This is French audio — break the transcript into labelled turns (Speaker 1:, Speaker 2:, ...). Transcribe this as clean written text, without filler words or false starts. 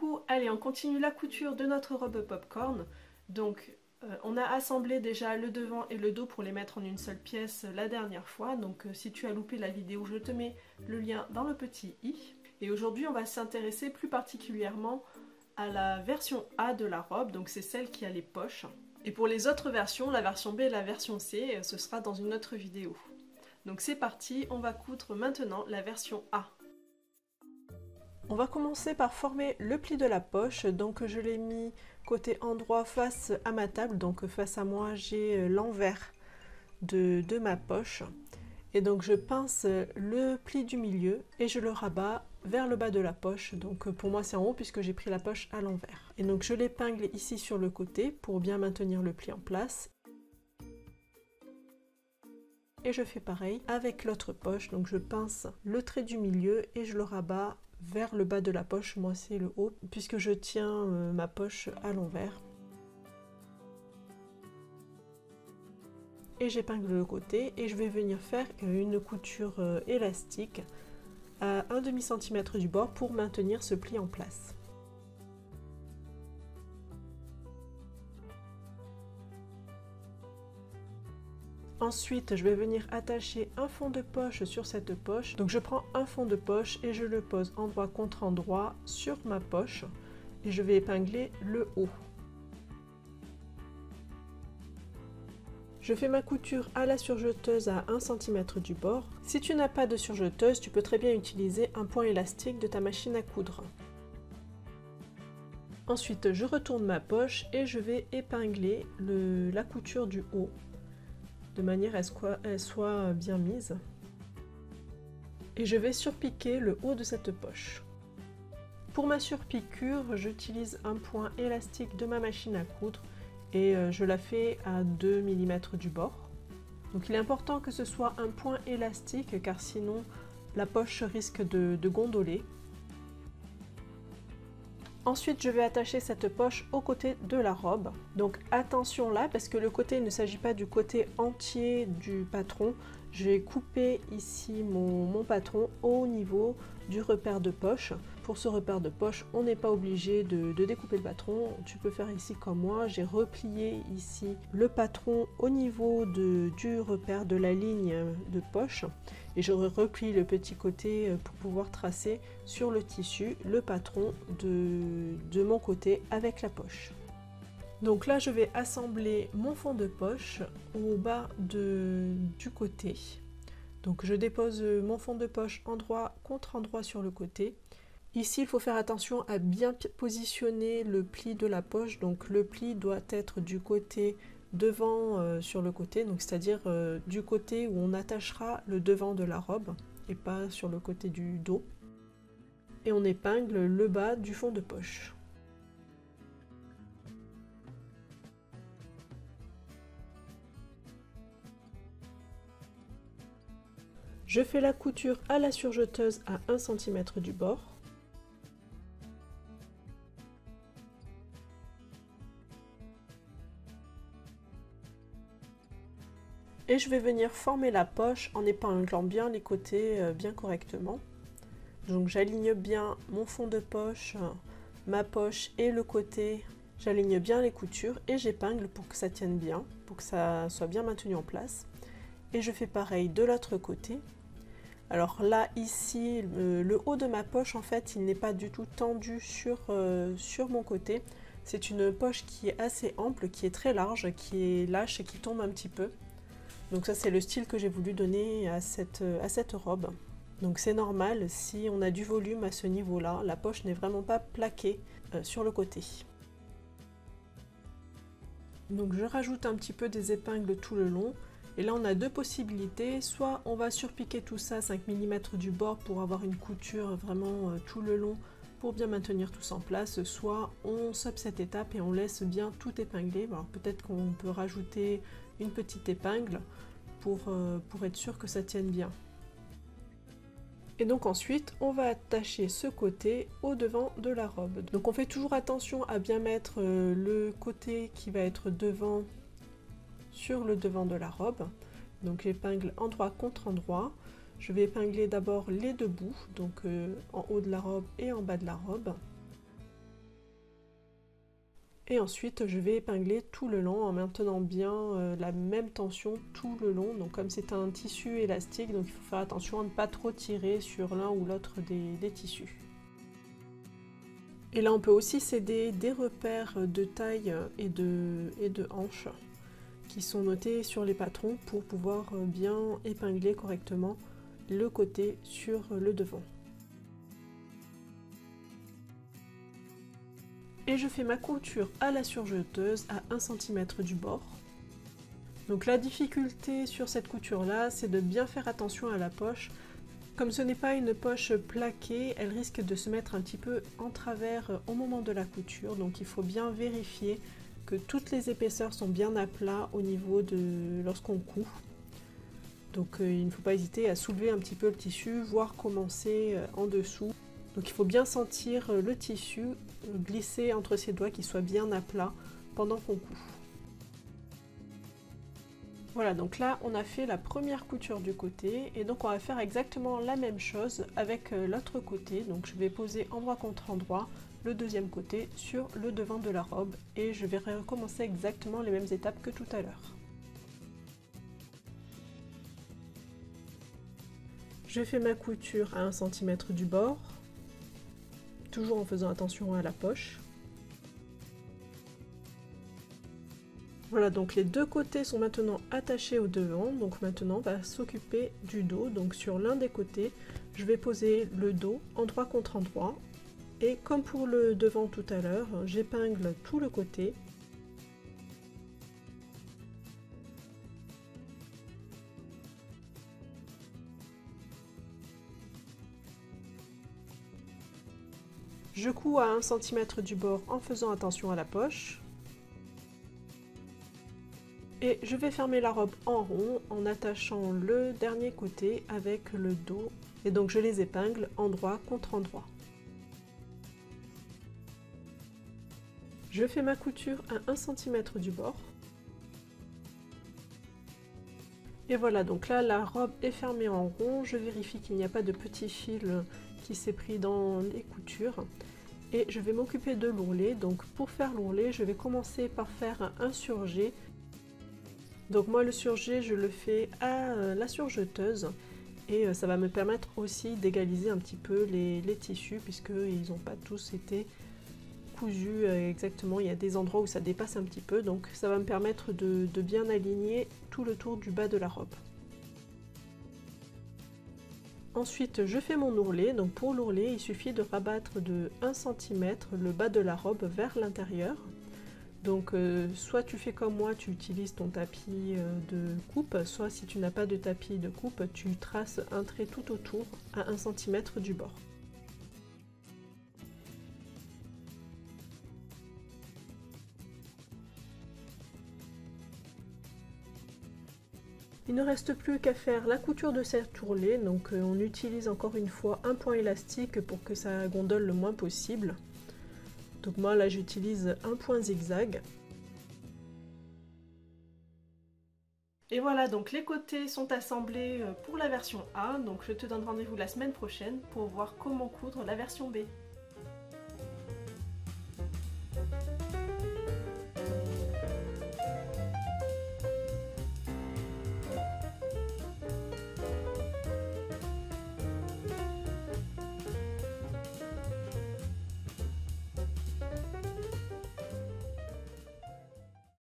Speaker 1: coucou, allez on continue la couture de notre robe popcorn. Donc on a assemblé déjà le devant et le dos pour les mettre en une seule pièce la dernière fois. Donc si tu as loupé la vidéo, je te mets le lien dans le petit i. Et aujourd'hui on va s'intéresser plus particulièrement à la version A de la robe, donc c'est celle qui a les poches. Et pour les autres versions, la version B et la version C, ce sera dans une autre vidéo. Donc c'est parti, on va coudre maintenant la version A. On va commencer par former le pli de la poche, donc je l'ai mis côté endroit face à ma table, donc face à moi j'ai l'envers de ma poche. Et donc je pince le pli du milieu et je le rabats vers le bas de la poche, donc pour moi c'est en haut puisque j'ai pris la poche à l'envers. Et donc je l'épingle ici sur le côté pour bien maintenir le pli en place. Et je fais pareil avec l'autre poche, donc je pince le trait du milieu et je le rabats vers le bas de la poche, moi c'est le haut, puisque je tiens ma poche à l'envers. Et j'épingle le côté et je vais venir faire une couture élastique à 1/2 cm du bord pour maintenir ce pli en place. Ensuite, je vais venir attacher un fond de poche sur cette poche. Donc je prends un fond de poche et je le pose endroit contre endroit sur ma poche et je vais épingler le haut. Je fais ma couture à la surjeteuse à 1 cm du bord. Si tu n'as pas de surjeteuse, tu peux très bien utiliser un point élastique de ta machine à coudre. Ensuite, je retourne ma poche et je vais épingler la couture du haut, de manière à ce qu'elle soit bien mise. Et je vais surpiquer le haut de cette poche. Pour ma surpiqûre, j'utilise un point élastique de ma machine à coudre et je la fais à 2 mm du bord. Donc il est important que ce soit un point élastique car sinon la poche risque de gondoler. Ensuite, je vais attacher cette poche au côté de la robe. Donc attention là, parce que le côté, il ne s'agit pas du côté entier du patron. Je vais couper ici mon patron au niveau du repère de poche. Pour ce repère de poche, on n'est pas obligé de découper le patron. Tu peux faire ici comme moi. J'ai replié ici le patron au niveau du repère de la ligne de poche. Et je replie le petit côté pour pouvoir tracer sur le tissu le patron de mon côté avec la poche. Donc là je vais assembler mon fond de poche au bas du côté. Donc je dépose mon fond de poche endroit contre endroit sur le côté. Ici il faut faire attention à bien positionner le pli de la poche, donc le pli doit être du côté devant sur le côté, donc c'est-à-dire du côté où on attachera le devant de la robe et pas sur le côté du dos. Et on épingle le bas du fond de poche. Je fais la couture à la surjeteuse à 1 cm du bord. Et je vais venir former la poche en épinglant bien les côtés bien correctement. Donc j'aligne bien mon fond de poche, ma poche et le côté. J'aligne bien les coutures et j'épingle pour que ça tienne bien, pour que ça soit bien maintenu en place. Et je fais pareil de l'autre côté. Alors là, ici, le haut de ma poche, en fait, il n'est pas du tout tendu sur mon côté. C'est une poche qui est assez ample, qui est très large, qui est lâche et qui tombe un petit peu. Donc ça c'est le style que j'ai voulu donner à cette robe. Donc c'est normal, si on a du volume à ce niveau-là, la poche n'est vraiment pas plaquée sur le côté. Donc je rajoute un petit peu des épingles tout le long. Et là on a deux possibilités, soit on va surpiquer tout ça 5 mm du bord pour avoir une couture vraiment tout le long pour bien maintenir tout ça en place, soit on stoppe cette étape et on laisse bien tout épingler. Alors peut-être qu'on peut rajouter une petite épingle pour être sûr que ça tienne bien. Et donc ensuite on va attacher ce côté au devant de la robe. Donc on fait toujours attention à bien mettre le côté qui va être devant sur le devant de la robe. Donc j'épingle endroit contre endroit. Je vais épingler d'abord les deux bouts, donc en haut de la robe et en bas de la robe. Et ensuite je vais épingler tout le long en maintenant bien la même tension tout le long. Donc comme c'est un tissu élastique, donc il faut faire attention à ne pas trop tirer sur l'un ou l'autre des tissus. Et là on peut aussi s'aider des repères de taille et de hanches qui sont notés sur les patrons pour pouvoir bien épingler correctement le côté sur le devant. Et je fais ma couture à la surjeteuse à 1 cm du bord. Donc la difficulté sur cette couture là, c'est de bien faire attention à la poche. Comme ce n'est pas une poche plaquée, elle risque de se mettre un petit peu en travers au moment de la couture, donc il faut bien vérifier que toutes les épaisseurs sont bien à plat au niveau de lorsqu'on coud. Donc il ne faut pas hésiter à soulever un petit peu le tissu, voire commencer en dessous. Donc il faut bien sentir le tissu glisser entre ses doigts, qu'il soit bien à plat pendant qu'on coud. Voilà, donc là on a fait la première couture du côté et donc on va faire exactement la même chose avec l'autre côté. Donc je vais poser endroit contre endroit le deuxième côté sur le devant de la robe et je vais recommencer exactement les mêmes étapes que tout à l'heure. Je fais ma couture à 1 cm du bord, toujours en faisant attention à la poche. Voilà, donc les deux côtés sont maintenant attachés au devant, donc maintenant on va s'occuper du dos. Donc sur l'un des côtés, je vais poser le dos endroit contre endroit. Et comme pour le devant tout à l'heure, j'épingle tout le côté. Je couds à 1 cm du bord en faisant attention à la poche. Et je vais fermer la robe en rond en attachant le dernier côté avec le dos. Et donc je les épingle endroit contre endroit. Je fais ma couture à 1 cm du bord. Et voilà, donc là la robe est fermée en rond. Je vérifie qu'il n'y a pas de petit fil qui s'est pris dans les coutures. Et je vais m'occuper de l'ourlet. Donc pour faire l'ourlet, je vais commencer par faire un surjet. Donc moi le surjet je le fais à la surjeteuse et ça va me permettre aussi d'égaliser un petit peu les tissus puisqu'ils n'ont pas tous été cousus exactement. Il y a des endroits où ça dépasse un petit peu, donc ça va me permettre de bien aligner tout le tour du bas de la robe. Ensuite je fais mon ourlet. Donc pour l'ourlet il suffit de rabattre de 1 cm le bas de la robe vers l'intérieur. Donc soit tu fais comme moi, tu utilises ton tapis de coupe, soit si tu n'as pas de tapis de coupe, tu traces un trait tout autour à 1 cm du bord. Il ne reste plus qu'à faire la couture de cet ourlet, donc on utilise encore une fois un point élastique pour que ça gondole le moins possible. Donc moi là j'utilise un point zigzag. Et voilà, donc les côtés sont assemblés pour la version A, donc je te donne rendez-vous la semaine prochaine pour voir comment coudre la version B.